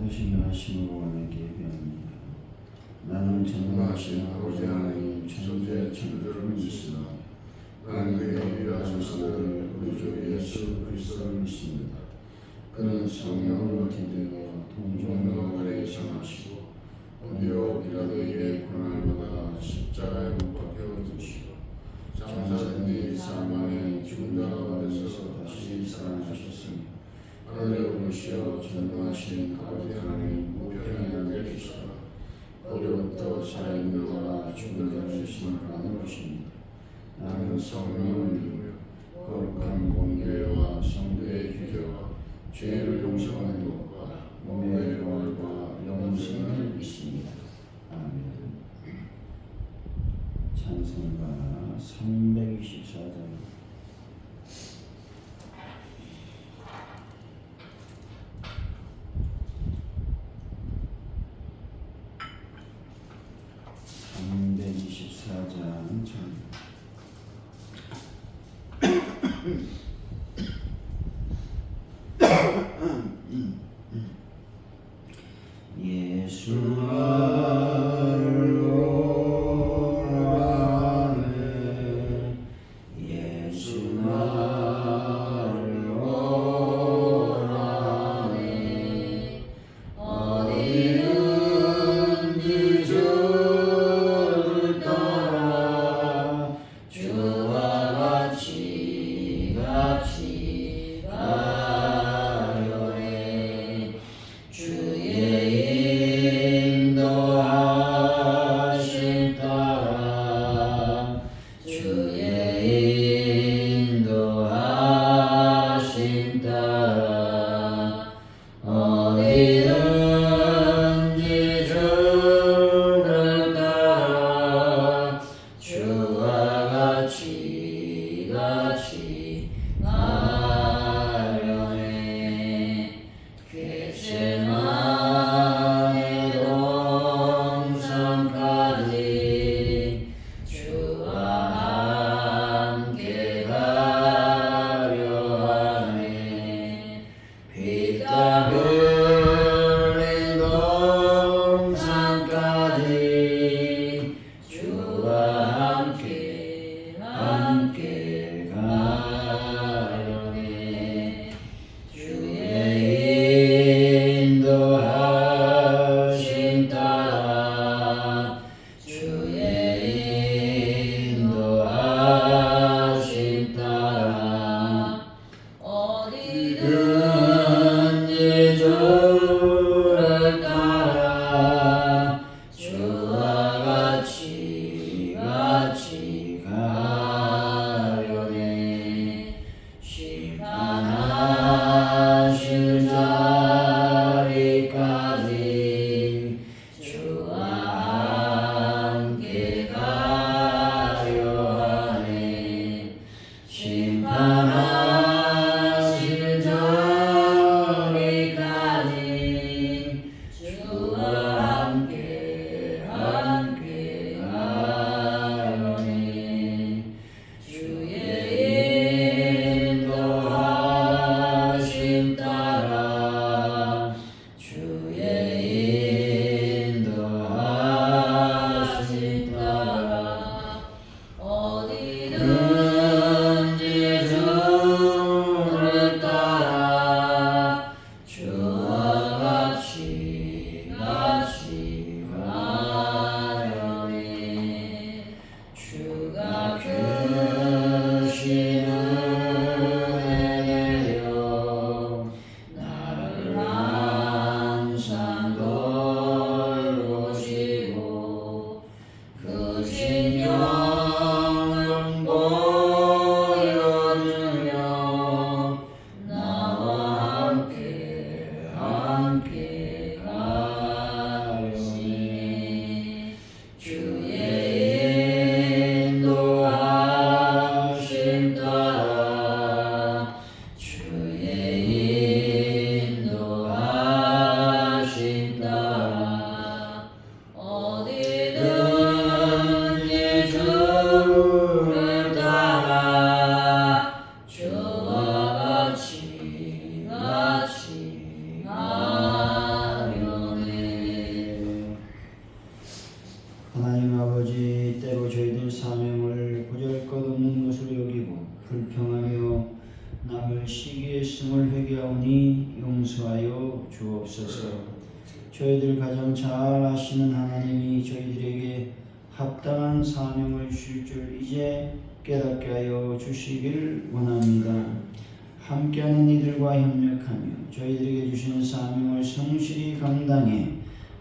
크신 하심으로 내게 배웁니다. 나는 전능하신 아버지 하나님 천지의 창조주이시다. 나는 그의 유일하신 아들 우리 주 예수 그리스도를 믿습니다. 그는 성령으로 태되어 동정녀 아래에 장하시고 본디오 빌라도에게 고난을 받아 십자가에 못 박혀 죽으시고 장사된 지 3만에 죽은 자 가운데서 다시 살아나셨으니 하늘에 오르시어 전능하신 아버지 하나님 우편에 앉아 계시다가 거기로부터 살아있는 자와 죽은 자를 심판하러 오십니다. 나는 성령을 믿으며 거룩한 공교회와 성도의 규제와 죄를 용서하는 것과 몸의 부활과 영생을 믿습니다. 아멘. 찬송가 324장. 예수 나를 오라네 예수 나를 오라네 어디든지 주를 따라 주와 같이 가려네 주의 인도하심 따라 주의 인도하심 따라 어디든지 주를 따라 주와 같이 가려네 겟세마네 동산까지 주와 함께 가려 하네 피가 흘린 동산까지 주와 함께 가려네 주의 인도하심 따라 주의 인도하심 따라 어디든지 주를 따라 주와 같이 가려네 심판하실 자리까지 주와 함께 가려 하네 심판하실 자리까지 주와 함께 가려네 주의 인도하심 마음을 시기했음을 회개하오니 용서하여 주옵소서. 저희들 가장 잘 아시는 하나님이 저희들에게 합당한 사명을 주실 줄 이제 깨닫게 하여 주시길 원합니다. 함께하는 이들과 협력하며 저희들에게 주시는 사명을 성실히 감당해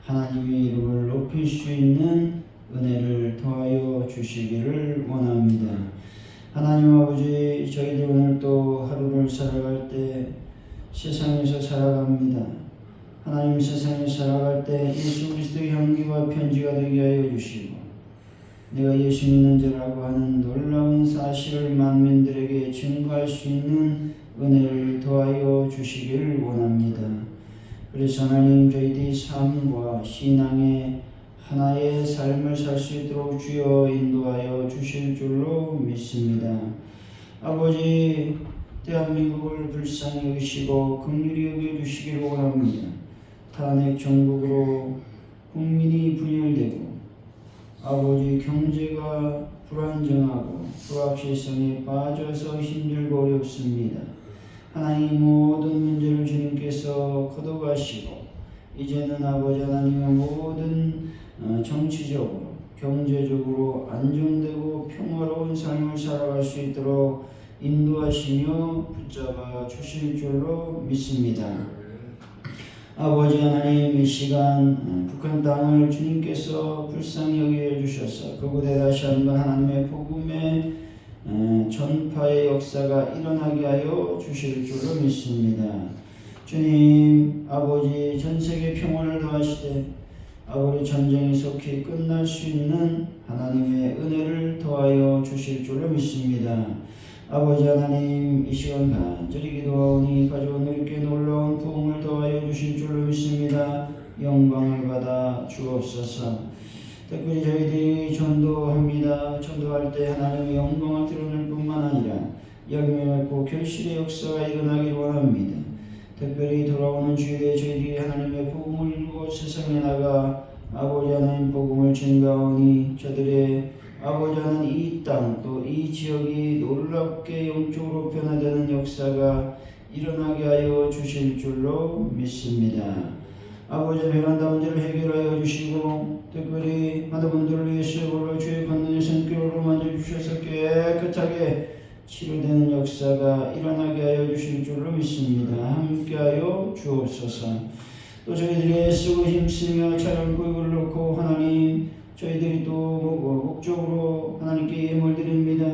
하나님의 이름을 높일 수 있는 은혜를 더하여 주시기를 원합니다. 하나님 아버지, 저희들 오늘 또 하루를 살아갈 때 세상에서 살아갑니다. 하나님, 세상에 살아갈 때 예수 그리스도의 향기와 편지가 되게 하여 주시고 내가 예수 믿는 자라고 하는 놀라운 사실을 만민들에게 증거할 수 있는 은혜를 더하여 주시기를 원합니다. 그래서 하나님, 저희들이 삶과 신앙의 하나의 삶을 살 수 있도록 주여 인도하여 주실 줄로 믿습니다. 아버지, 대한민국을 불쌍히 여기시고 긍휼히 여겨주시기를 원합니다. 탄핵 정국으로 국민이 분열되고 아버지, 경제가 불안정하고 불확실성에 빠져서 힘들고 어렵습니다. 하나님, 모든 문제를 주님께서 거둬가시고 이제는 아버지 하나님의 모든 정치적으로 경제적으로 안정되고 평화로운 삶을 살아갈 수 있도록 인도하시며 붙잡아 주실 줄로 믿습니다. 아버지 하나님, 이 시간 북한 땅을 주님께서 불쌍히 여겨 주셔서 그곳에 다시 한번 하나님의 복음의 전파의 역사가 일어나게 하여 주실 줄로 믿습니다. 주님, 아버지, 전세계 평화를 더하시되 아버지, 전쟁이 속히 끝날 수 있는 하나님의 은혜를 더하여 주실 줄로 믿습니다. 아버지 하나님, 이 시간 간절히 기도하오니 가져온 우리께 놀라운 부흥을 더하여 주실 줄로 믿습니다. 영광을 받아 주옵소서. 특별히 저희들이 전도합니다. 전도할 때 하나님의 영광을 드러낼 뿐만 아니라 열매 맺고 결실의 역사가 일어나길 원합니다. 특별히 돌아오는 주일에 저희들이 하나님의 복음을 이루고 세상에 나가 아버지 하나님 복음을 증가하오니 저들의 아버지 하나님 이 땅 또 이 지역이 놀랍게 영적으로 변화되는 역사가 일어나게 하여 주실 줄로 믿습니다. 아버지, 베란다 문제를 해결하여 주시고 특별히 많은 분들을 위해서 볼로 주의 권능의 손길로 만져주셔서 깨끗하게 치료되는 역사가 일어나게 하여 주실 줄로 믿습니다. 함께하여 주옵소서. 또 저희들이 애쓰고 힘쓰며 차를 구역을 놓고 하나님, 저희들이 또 목적으로 하나님께 예물 드립니다.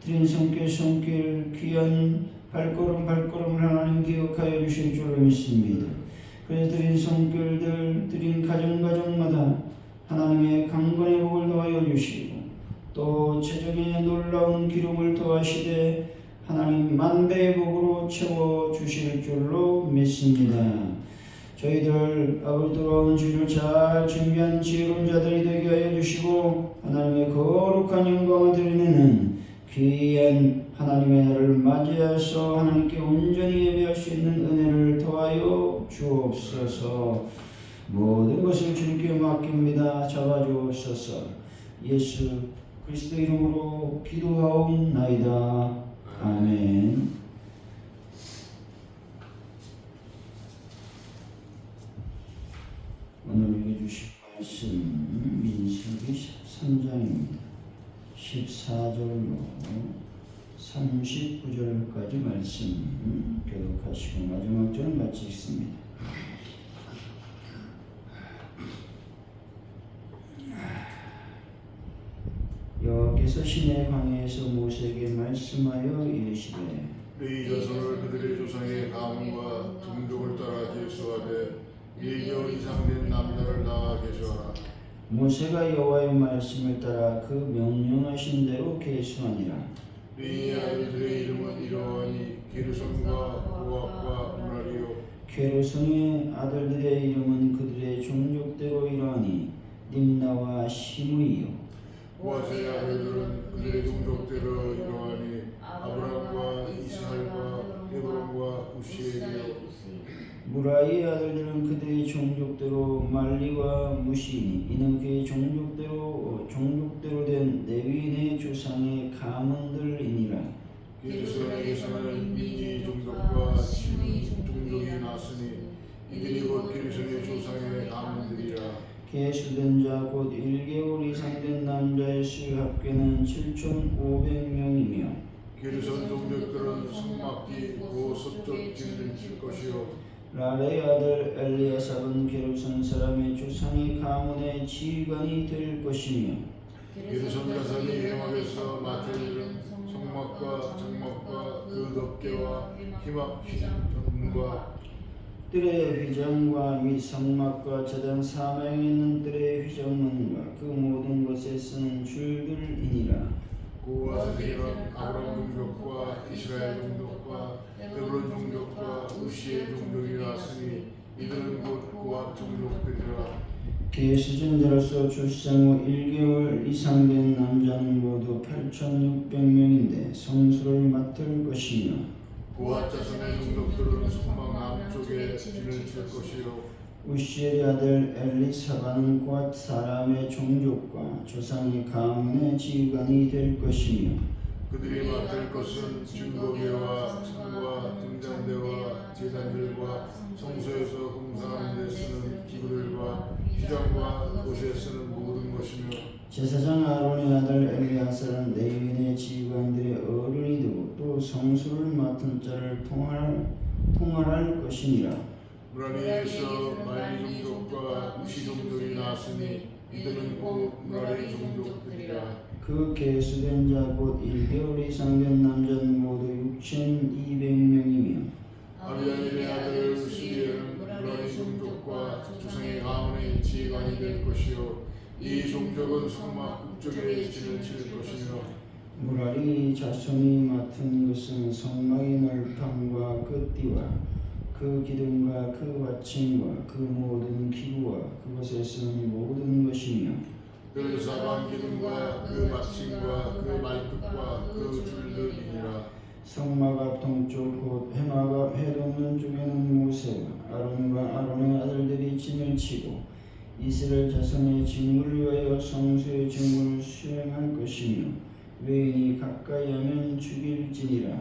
드린 손길 귀한 발걸음을 하나님 기억하여 주실 줄로 믿습니다. 그래서 드린 손길들, 드린 가정마다 하나님의 강건의 복을 더하여 주시고 또 체중에 놀라운 기름을 더하시되 하나님 만배의 복으로 채워주실 줄로 믿습니다. 저희들 아버지 돌아오는 주일을 잘 준비한 지혜로운 자들이 되게 하여 주시고 하나님의 거룩한 영광을 드리는 귀한 하나님의 날을 맞이해서 하나님께 온전히 예배할 수 있는 은혜를 더하여 주옵소서. 모든 것을 주님께 맡깁니다. 잡아주옵소서. 예수 그리스도 이름으로 기도하옵나이다. 아멘. 오늘 우리에게 주실 말씀 민수기 13장입니다. 14절로 39절까지 말씀 교독하시고 마지막 절은 같이 읽습니다. 여호와께서 시내 광야에서 모세에게 말씀하여 이르시되 이 자손을 그들의 조상의 가문과 등족을 따라 질서하되 1년 이상 된 남녀를 낳아 계수하라. 모세가 여호와의 말씀을 따라 그 명령하신 대로 계수하니라. 이 아들들의 이름은 이러하니 게르손과 고압과 므라리요. 게르손의 아들들의 이름은 그들의 종족대로 이러하니 림나와 시므이요. 고아스의 아들들은 그들의 종족대로 이러하니 아브람과 이스마엘과 헤브론과 우시엘이요. 무라이의 아들들은 그들의 종족대로 말리와 무시니 이는 그의 종족대로 된 레위인의 조상의 가문들이니라. 게르손에게서는 민지 계수된 자 곧 1개월 이상 된 남자의 수 합계는 7,500명이며 기르선 종족들은 성막기 고 서쪽 진을 칠 것이요 라레의 아들 엘리아삽은 게르손 사람의 조상의 가문의 지휘관이 될 것이며 기르선 자손이 회막에서 맡을 일은 성막과 장막과 그 덮개와 희막 휘장과 뜰의 휘장과 및 성막과 제단 사방에 있는 뜰의 휘장문과 그 모든 것에 쓰는 줄들이니라. 그와 세계는 아브라함 종족과 이스라엘 종족과 헤브론 종족과 우시의 종족이라 하으니 이들은 곧 그와 종족들이라. 계수된 자로서 출생 후 1개월 이상 된 남자는 모두 8,600명인데 성수를 맡을 것이며 그와 자손의 종족들은 성막 남쪽에 진을 칠 것이요 우시엘의 아들 엘리사바는 곧 사람의 종족과 조상의 가문의 지휘관이 될 것이며 그들이 맡을 것은 증거궤와 성과 등잔대와 제단들과 성소에서 봉사하는 데 쓰는 기구들과 휘장과 곳에 쓰는 모든 것이며 제사장 아론의 아들 엘리야사는 레위인의 지휘관들의 어른이 되고 또 성소를 맡은 자를 통할할 것이니라. 무라리에서 말리 종족과 우시 종족이 나왔으니 이들은 곧 무라리 종족들이라. 그 계수된 자 곧 1개월 이상 된 남자는 모두 6,200명이며 아비아일의 아들 수리엘은 무라리 종족과 조상의 가문의 지휘관이 될 것이요 이 종족은 성막 북쪽에 진을 칠 것이며 무라리 자손이 맡은 것은 성막의 넓ham과 그 띠와 그 기둥과 그 받침과 그 모든 기구와 그것에 쓰는 모든 것이며 그 사방 기둥과 그 받침과 그 말뚝과 그 줄들이니라. 성막 앞 동쪽 곧 회막 앞 해돋는 쪽에는 모세와 아론과 아론의 아들들이 진을 치고 이스라엘 자손의 직무를 위하여 성소의 직무를 수행할 것이며 외인이 가까이 하면 죽일지니라.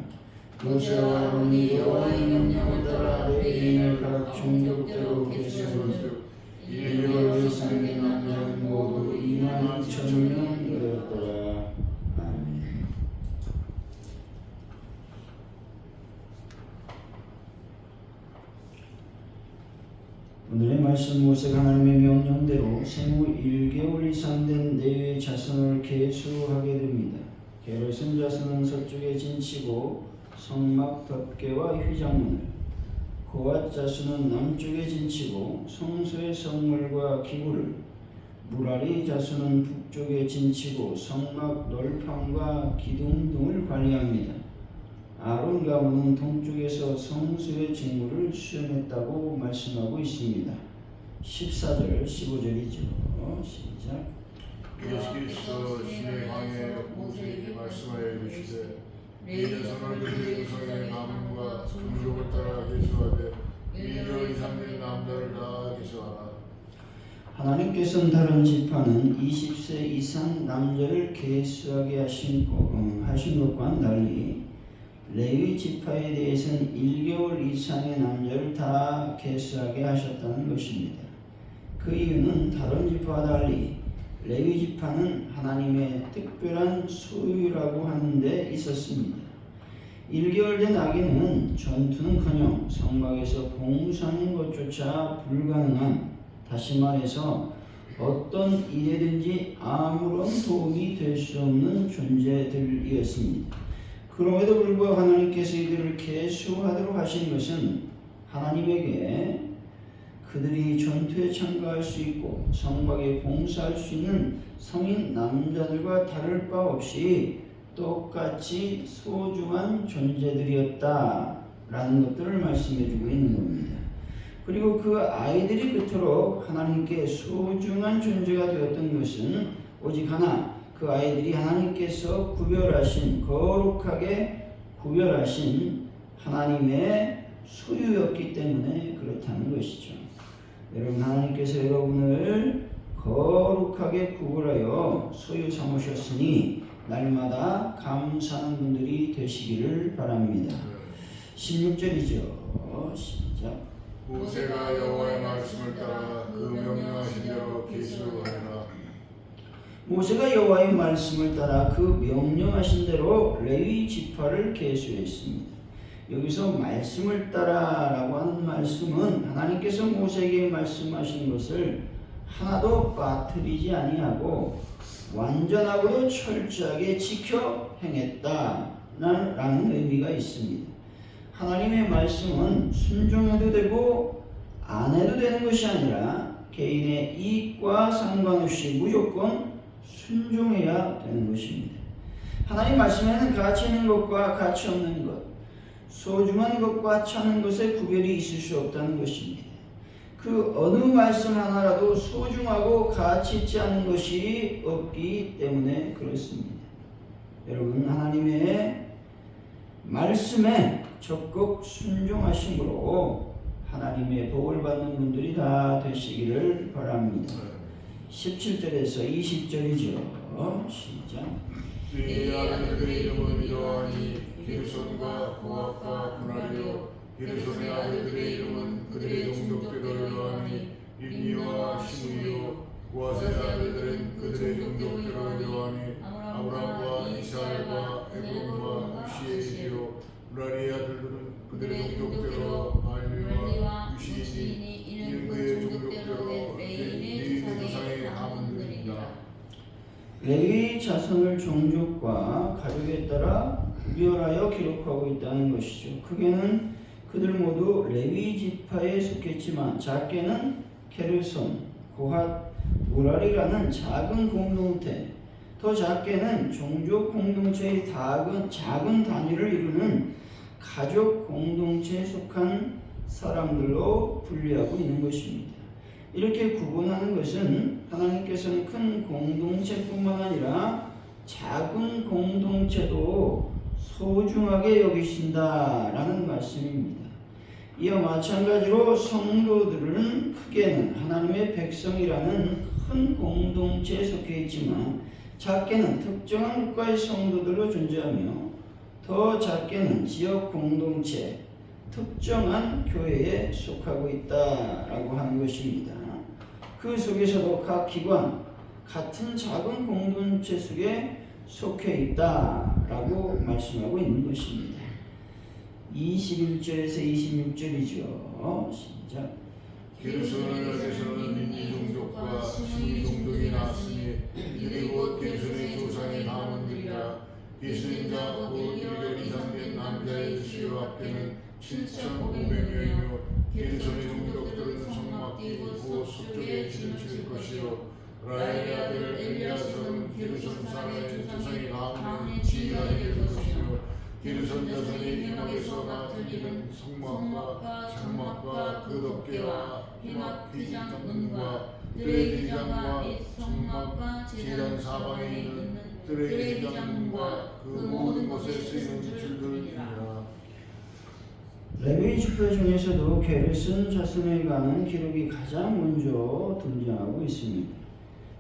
모세와 아론이 여호와의 명령을 따라 레위인을 각 종족대로 계수하여 1개월 이상 된 남자는 모두 22,000명이었더라. 아멘. 오늘의 말씀 모세가 하나님의 명령대로 생후 1개월 이상 된 레위의 자손을 계수하게 됩니다. 게르손 자손은 서쪽에 진치고 성막 덮개와 휘장문을, 고앗 자손은 남쪽에 진치고 성소의 성물과 기구를, 무라리 자손은 북쪽에 진치고 성막 넓ham과 기둥 등을 관리합니다. 아론 가문은 동쪽에서 성소의 직무를 수행했다고 말씀하고 있습니다. 14절, 15절이죠. 시작. 예수께서 신의 광야에 모세에게 말씀하여 이르시되 네 자손을 그들의 조상의 가문과 종족을 따라 계수하되 1개월 이상 된 남자를 다 계수하라. 하나님께서는 다른 지파는 20세 이상 남자를 계수하게 하신 것과는 달리 레위 지파에 대해서는 1개월 이상의 남자를 다 계수하게 하셨다는 것입니다. 그 이유는 다른 지파와 달리 레위 지파는 하나님의 특별한 소유라고 하는 데 있었습니다. 1개월 된 아기는 전투는커녕 성막에서 봉사하는 것조차 불가능한, 다시 말해서 어떤 일에든지 아무런 도움이 될 수 없는 존재들이었습니다. 그럼에도 불구하고 하나님께서 이들을 계수하도록 하신 것은 하나님에게 그들이 전투에 참가할 수 있고 성막에 봉사할 수 있는 성인 남자들과 다를 바 없이 똑같이 소중한 존재들이었다라는 것들을 말씀해주고 있는 겁니다. 그리고 그 아이들이 그토록 하나님께 소중한 존재가 되었던 것은 오직 하나, 그 아이들이 하나님께서 구별하신, 거룩하게 구별하신 하나님의 소유였기 때문에 그렇다는 것이죠. 여러분, 하나님께서 여러분을 거룩하게 구별하여 소유 삼으셨으니 날마다 감사하는 분들이 되시기를 바랍니다. 16절이죠. 시작. 모세가 여호와의 말씀을 따라 그 명령하신 대로 계수하였다. 모세가 여호와의 말씀을 따라 그 명령하신 대로 레위 지파를 계수했습니다. 여기서 말씀을 따라라고 하는 말씀은 하나님께서 모세에게 말씀하신 것을 하나도 빠뜨리지 아니하고 완전하고도 철저하게 지켜 행했다라는 의미가 있습니다. 하나님의 말씀은 순종해도 되고 안 해도 되는 것이 아니라 개인의 이익과 상관없이 무조건 순종해야 되는 것입니다. 하나님 말씀에는 가치 있는 것과 가치 없는 것, 소중한 것과 차는 것에 구별이 있을 수 없다는 것입니다. 그 어느 말씀 하나라도 소중하고 가치 있지 않은 것이 없기 때문에 그렇습니다. 여러분, 하나님의 말씀에 적극 순종하심으로 하나님의 복을 받는 분들이 다 되시기를 바랍니다. 17절에서 20절이죠. 시작. 네 아들들의 이름은 이러하니 게르손과 고핫과 므라리요. 게르손의 아들들의 이름은 그들의 종족대로 이러하니 림니와 시므이요. 고핫의 아들들은 그들의 종족대로 이러하니 아브람과 이스라엘과 에브론과 우시엘이요. 므라리의 아들들은 그들의 종족대로 말리와 우시이니 이는 그의 종족대로 레위 조상의 가문들이니라. 레위 자손을 종족과 가족에 따라 구별하여 기록하고 있다는 것이죠. 크게는 그들 모두 레위 지파에 속했지만 작게는 게르손, 고핫, 무라리라는 작은 공동체, 더 작게는 종족 공동체의 작은 단위를 이루는 가족 공동체에 속한 사람들로 분류하고 있는 것입니다. 이렇게 구분하는 것은 하나님께서는 큰 공동체뿐만 아니라 작은 공동체도 소중하게 여기신다라는 말씀입니다. 이와 마찬가지로 성도들은 크게는 하나님의 백성이라는 큰 공동체에 속해 있지만 작게는 특정한 국가의 성도들로 존재하며 더 작게는 지역 공동체, 특정한 교회에 속하고 있다라고 하는 것입니다. 그 속에서도 각 기관, 같은 작은 공동체 속에 속해 있다라고 말씀하고 있는 것입니다. 21절에서 26절이죠. 시작. 게르손을 여기서는 림니 종족과 시므이 종족이 나왔으니 이들이 곧 게르손의 조상의 가문들이라. 예수인자 곧 1년 이상 된 남자의 수요 합계는 7,500명이며 게르손의 종족들은 성막이 곧 서쪽에 진을 칠 것이요. 라헬의 아들 엘리야손은 게르손 사람의 조상의 가문의 지휘관이 될 것이요. 게르손 자손이 이막에서 맡은 일은 성막과 장막과 그 덮개와 희막 휘장문과 뜰의 휘장과 성막과 제단 사방에 있는 뜰의 휘장문과 그 모든 것에 쓰이는 줄들이니라. 레위 지파 중에서도 게르손 자손에 관한 기록이 가장 먼저 등장하고 있습니다.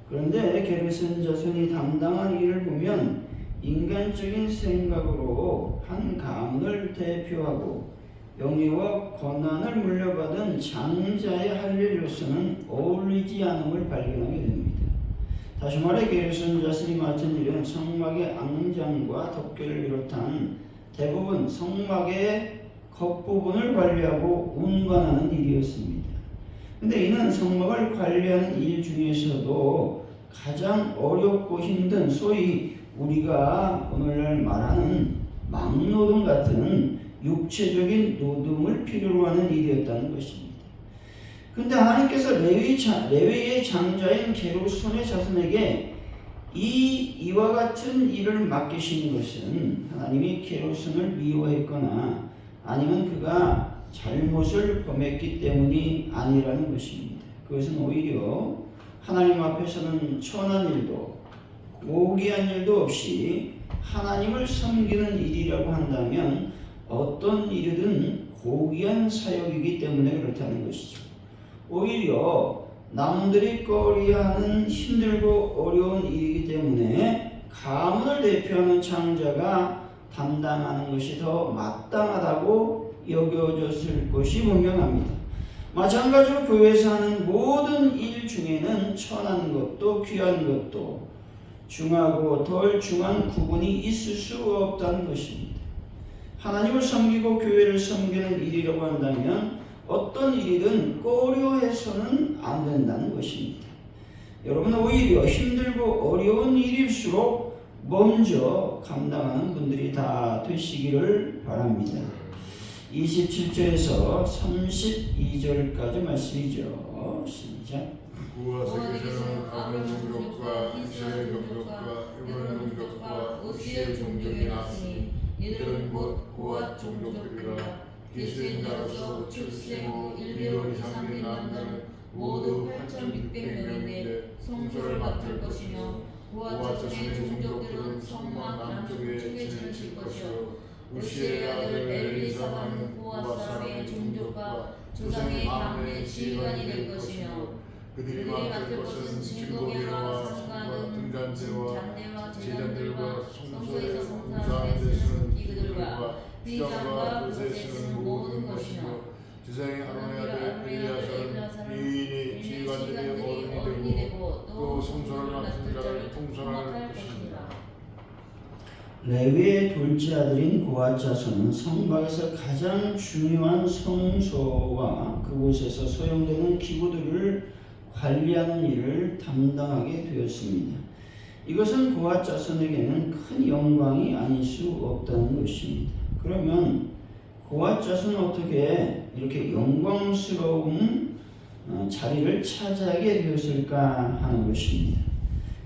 그런데 게르손 자손이 담당한 일을 보면 인간적인 생각으로 한 가문을 대표하고 영예와 권한을 물려받은 장자의 할 일로서는 어울리지 않음을 발견하게 됩니다. 다시 말해 게르손 자손이 맡은 일은 성막의 앙장과 덮개를 비롯한 대부분 성막의 겉부분을 관리하고 운반하는 일이었습니다. 근데 이는 성막을 관리하는 일 중에서도 가장 어렵고 힘든 소위 우리가 오늘날 말하는 막노동 같은 육체적인 노동을 필요로 하는 일이었다는 것입니다. 그런데 하나님께서 레위의 장자인 게르손의 자손에게 이와 같은 일을 맡기신 것은 하나님이 게르손을 미워했거나 아니면 그가 잘못을 범했기 때문이 아니라는 것입니다. 그것은 오히려 하나님 앞에서는 천한 일도 고귀한 일도 없이 하나님을 섬기는 일이라고 한다면 어떤 일이든 고귀한 사역이기 때문에 그렇다는 것이죠. 오히려 남들이 꺼려하는 힘들고 어려운 일이기 때문에 가문을 대표하는 장자가 담당하는 것이 더 마땅하다고 여겨졌을 것이 분명합니다. 마찬가지로 교회에서 하는 모든 일 중에는 천한 것도 귀한 것도 중하고 덜 중한 구분이 있을 수 없다는 것입니다. 하나님을 섬기고 교회를 섬기는 일이라고 한다면 어떤 일이든 꺼려해서는 안 된다는 것입니다. 여러분, 오히려 힘들고 어려운 일일수록 먼저 감당하는 분들이 다 되시기를 바랍니다. 27절에서 32절까지 말씀이죠. 시작. 구와 세계에서는 아론 종족과 이스라엘 종족과 에브라임 종족과 우시엘 종족이 나으니 이들은 곧 고앗 종족들이라. 기스인 자로서 출생 후 1개월 이상 된 남자는 모두 8,600명인데 성소를 맡을 것이며 고앗 자손의 종족들은 성막 남쪽에 진을 칠 것이요 우시엘의 아들 엘리사마는 고앗 사람의 종족과 조상의 가문의 지휘관이 될 것이며 그들이 맡을 것은 즐거움과 상관은 등잔대와 제단들과 성소에서 봉사하는 데 쓰는 기구들과 휘장과 그릇에 쓰는 모든 것이며 주상의 아론의 아들 엘리야사는 이인이 지휘관들의 어른이 되고 또 성소를 맡은 자를 통솔할 것입니다. 레위의 둘째 아들인 고앗 자손은 성막에서 가장 중요한 성소와 그곳에서 소용되는 기구들을 관리하는 일을 담당하게 되었습니다. 이것은 고앗 자손에게는 큰 영광이 아닐 수 없다는 것입니다. 그러면 고앗 자손은 어떻게 이렇게 영광스러운 자리를 차지하게 되었을까 하는 것입니다.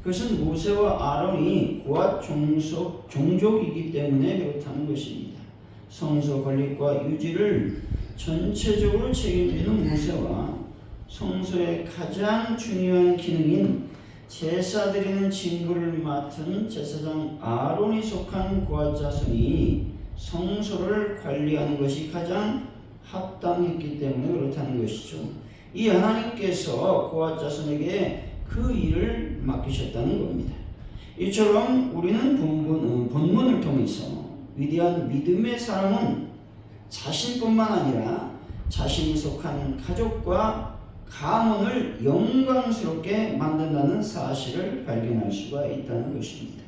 그것은 모세와 아론이 고앗 종족이기 때문에 그렇다는 것입니다. 성소 건립과 유지를 전체적으로 책임지는 모세와 성소의 가장 중요한 기능인 제사 드리는 직무를 맡은 제사장 아론이 속한 고앗 자손이 성소를 관리하는 것이 가장 합당했기 때문에 그렇다는 것이죠. 이 하나님께서 고앗 자손에게 그 일을 맡기셨다는 겁니다. 이처럼 우리는 본문을 통해서 위대한 믿음의 사람은 자신뿐만 아니라 자신이 속한 가족과 가문을 영광스럽게 만든다는 사실을 발견할 수가 있다는 것입니다.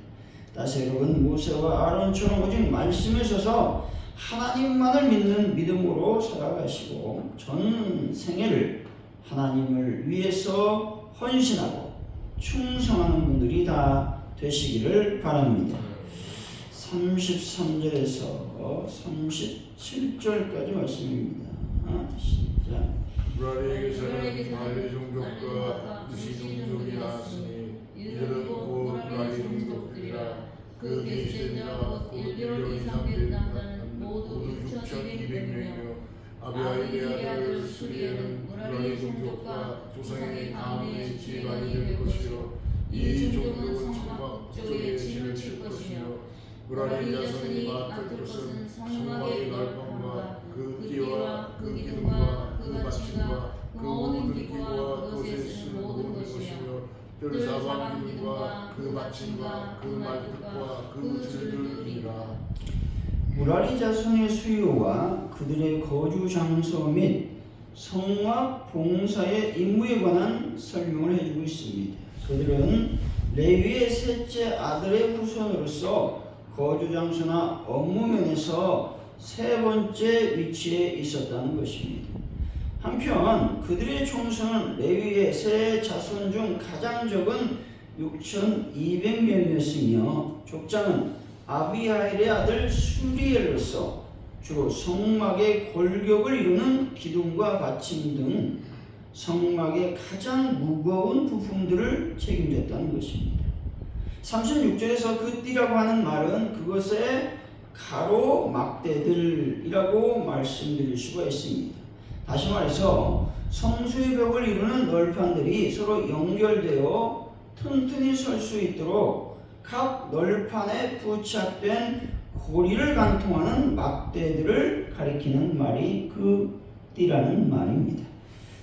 따라서 여러분, 모세와 아론처럼 오직 말씀에 서서 하나님만을 믿는 믿음으로 살아가시고 전 생애를 하나님을 위해서 헌신하고 충성하는 분들이 다 되시기를 바랍니다. 33절에서 37절까지 말씀입니다. 시작. 무라리에게서는 무라리 종족과 무시 종족이 나왔으니 이들은 곧 무라리 종족들이라. 그 계시된 자가 1개월 이상 된 남자는 모두 6,200명이며 아비아일의 아들 수리엘은 무라리 종족과 조상의 가문의 지휘관이 될 것이요 이 종족은 성막 쪽에 진을 칠 것이며 무라리 자손이 맡을 것은 성막의 넓음과 그 끼와 그 기둥과 그 받침과 그 모든 기구와 그것에 쓰는 모든 것이며 뜰사방 기둥과 그 받침과 그 말뚝과 그 줄들이라. 무라리 자손의 수요와 그들의 거주 장소 및 성막 봉사의 임무에 관한 설명을 해주고 있습니다. 그들은 레위의 셋째 아들의 후손으로서 거주 장소나 업무 면에서 세 번째 위치에 있었다는 것입니다. 한편 그들의 총수는 레위의 세 자손 중 가장 적은 6,200명이었으며 족장은 아비아일의 아들 수리엘로서 주로 성막의 골격을 이루는 기둥과 받침 등 성막의 가장 무거운 부품들을 책임졌다는 것입니다. 36절에서 그 띠라고 하는 말은 그것의 가로막대들이라고 말씀드릴 수가 있습니다. 다시 말해서 성수의 벽을 이루는 널판들이 서로 연결되어 튼튼히 설 수 있도록 각 널판에 부착된 고리를 관통하는 막대들을 가리키는 말이 그 띠라는 말입니다.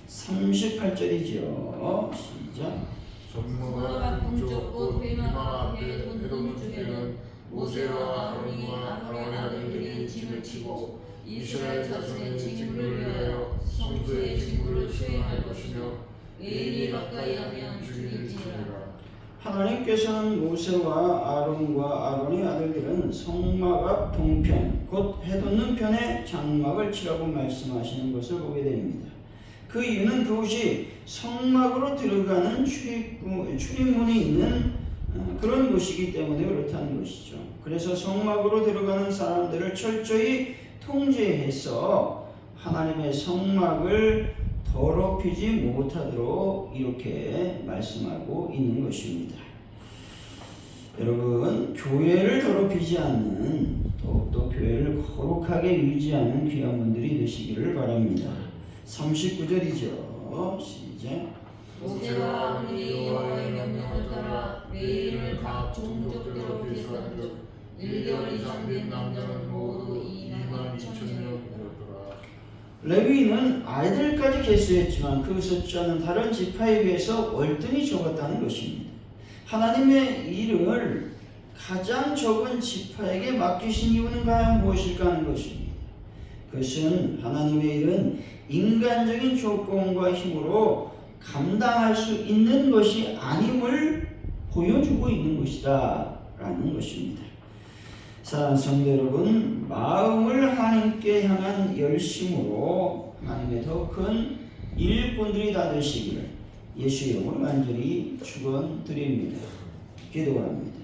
38절이죠. 시작. 전모가 동쪽 곧 회막 앞에 돋는 쪽에는 모세와 아론과 아론의 아들들이 진을 치고 이스라엘 자손의 직무를 위하여 성소의 직무를 수행할 것이며 의인이 가까이 하면 죽일지니라. 하나님께서는 모세와 아론과 아론의 아들들은 성막 앞 동편 곧 해돋는 편에 장막을 치라고 말씀하시는 것을 보게 됩니다. 그 이유는 그곳이 성막으로 들어가는 출입문이 있는 그런 곳이기 때문에 그렇다는 것이죠. 그래서 성막으로 들어가는 사람들을 철저히 통제해서 하나님의 성막을 더럽히지 못하도록 이렇게 말씀하고 있는 것입니다. 여러분, 교회를 더럽히지 않는, 더욱더 교회를 거룩하게 유지하는 귀한 분들이 되시기를 바랍니다. 39절이죠. 시작. 모세와 아론이 여호와의 명령을 따라 레위인을 각 종족대로 계수한즉 1개월 이상 된 남자는 모두 22,000명이었더라. 레위인은 아이들까지 계수했지만 그 숫자는 다른 지파에 비해서 월등히 적었다는 것입니다. 하나님의 일을 가장 적은 지파에게 맡기신 이유는 과연 무엇일까 하는 것입니다. 그것은 하나님의 일은 인간적인 조건과 힘으로 감당할 수 있는 것이 아님을 보여주고 있는 것이다 라는 것입니다. 사랑하는 성도 여러분, 마음을 하나님께 향한 열심으로 하나님의 더 큰 일꾼들이 다 되시기를 예수의 이름으로 간절히 축원드립니다. 기도합니다.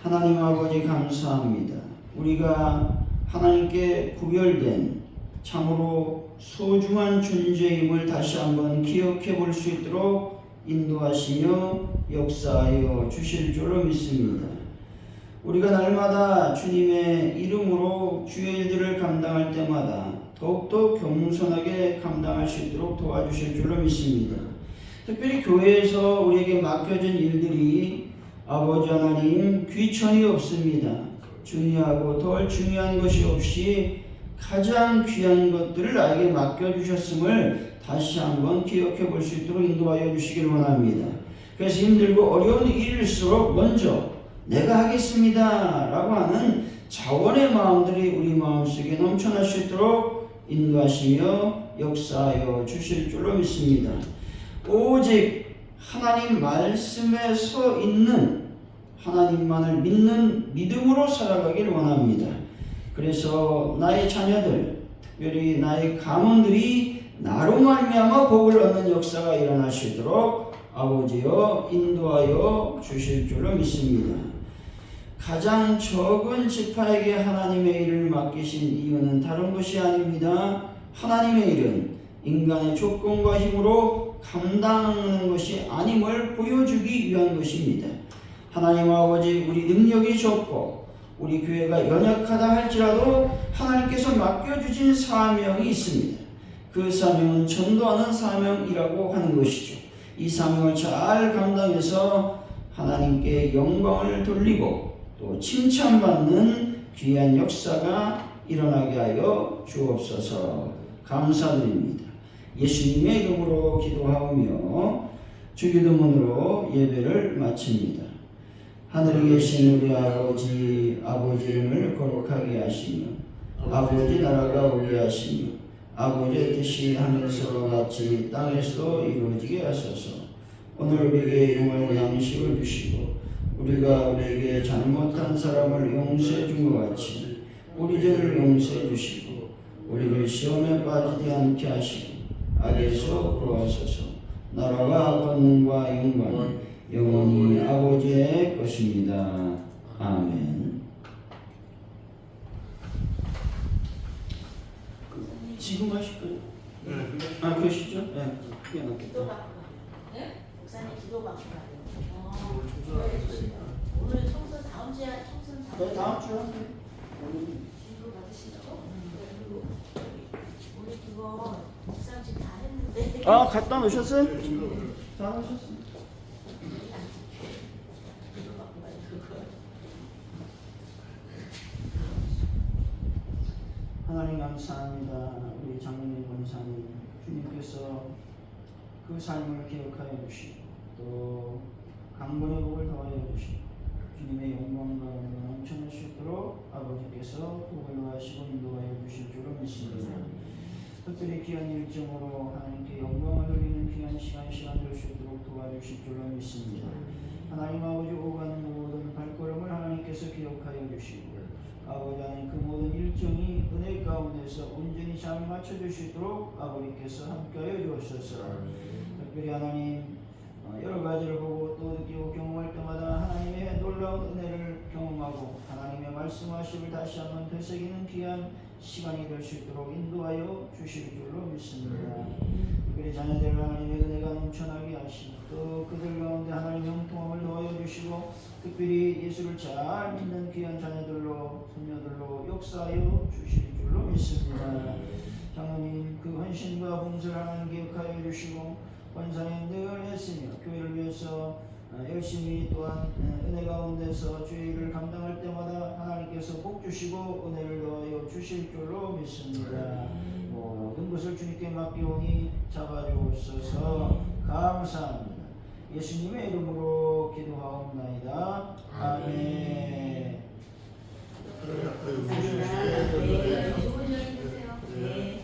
하나님 아버지 감사합니다. 우리가 하나님께 구별된 참으로 소중한 존재임을 다시 한번 기억해 볼 수 있도록 인도하시며 역사하여 주실 줄로 믿습니다. 우리가 날마다 주님의 이름으로 주의 일들을 감당할 때마다 더욱더 겸손하게 감당할 수 있도록 도와주실 줄로 믿습니다. 특별히 교회에서 우리에게 맡겨진 일들이 아버지 하나님 귀천이 없습니다. 중요하고 덜 중요한 것이 없이 가장 귀한 것들을 나에게 맡겨주셨음을 다시 한번 기억해 볼 수 있도록 인도하여 주시길 원합니다. 그래서 힘들고 어려운 일일수록 먼저 내가 하겠습니다 라고 하는 자원의 마음들이 우리 마음속에 넘쳐날 수 있도록 인도하시며 역사하여 주실 줄로 믿습니다. 오직 하나님 말씀에 서 있는 하나님만을 믿는 믿음으로 살아가길 원합니다. 그래서 나의 자녀들, 특별히 나의 가문들이 나로 말미암아 복을 얻는 역사가 일어날 수 있도록 아버지여 인도하여 주실 줄로 믿습니다. 가장 적은 지파에게 하나님의 일을 맡기신 이유는 다른 것이 아닙니다. 하나님의 일은 인간의 조건과 힘으로 감당하는 것이 아님을 보여주기 위한 것입니다. 하나님 아버지, 우리 능력이 적고 우리 교회가 연약하다 할지라도 하나님께서 맡겨주신 사명이 있습니다. 그 사명은 전도하는 사명이라고 하는 것이죠. 이 사명을 잘 감당해서 하나님께 영광을 돌리고 또 칭찬받는 귀한 역사가 일어나게 하여 주옵소서. 감사드립니다. 예수님의 이름으로 기도하오며 주기도문으로 예배를 마칩니다. 하늘에 계신 우리 아버지 이름을 거룩하게 하시며 아버지 나라가 오게 하시며 아버지의 뜻이 하늘에서와 같이 땅에서도 이루어지게 하소서. 오늘 우리에게 용할 양식을 주시고 우리가 우리에게 잘못한 사람을 용서해 준 것 같이 우리 죄를 용서해 주시고 우리를 시험에 빠지지 않게 하시고 악에서 구하소서. 나라와 권능과 영광이 영원히 아버지의 것입니다. 아멘. 지금 하실 거예요? 네. 그러시죠? 네. 그게 낫겠다. 기도 받고 가요. 네? 목사님 기도 받고 가요. 오늘 오늘 청소 다음 주에 청소는 네, 다음 주에 하세요. 기도 받으시라고? 그리고 오늘 그거 목사님 다 했는데. 갖다 놓으셨어요? 다 하셨어요. 기도 받고 가요 그거. 하나님 감사합니다. 우리 장로님 권사님 주님께서 그 삶을 기억하여 주시고 또 강건의 복을 더하여 주시고 주님의 영광과 은혜가 넘쳐날 수 있도록 아버지께서 복을 더하시고 인도하여 주실 줄로 믿습니다. 특별히 특별히 귀한 일정으로 하나님께 영광을 돌리는 귀한 시간 될 수 있도록 도와주실 줄로 믿습니다. 하나님 아버지 오가는 모든 발걸음을 하나님께서 기억하여 주시고 아버지 하나님 그 모든 일정이 은혜 가운데서 온전히 잘 맞춰질 수 있도록 아버지께서 함께하여 주옵소서. 특별히 하나님 여러 가지를 보고 또 느끼고 경험할 때마다 하나님의 놀라운 은혜를 경험하고 하나님의 말씀하심을 다시 한번 되새기는 귀한 시간이 될 수 있도록 인도하여 주실 줄로 믿습니다. 특별히 자녀들 하나님의 은혜가 넘쳐나게 하시고 또 그들 가운데 하나님의 형통함을 더하여 주시고 특별히 예수를 잘 믿는 귀한 자녀들로 손녀들로 역사하여 주실 줄로 믿습니다. 장로님 그 헌신과 봉사를 하나님 기억하여 주시고 권사님 늘 애쓰며 교회를 위해서 열심히 또한 은혜 가운데서 주의 일을 감당할 때마다 하나님께서 복 주시고 은혜를 더하여 주실 줄로 믿습니다. 모든 것을 주님께 맡기오니 잡아주옵소서. 감사합니다. 예수님의 이름으로 기도하옵나이다. 아멘. 네. 네, 좋은 저녁 되세요. 네.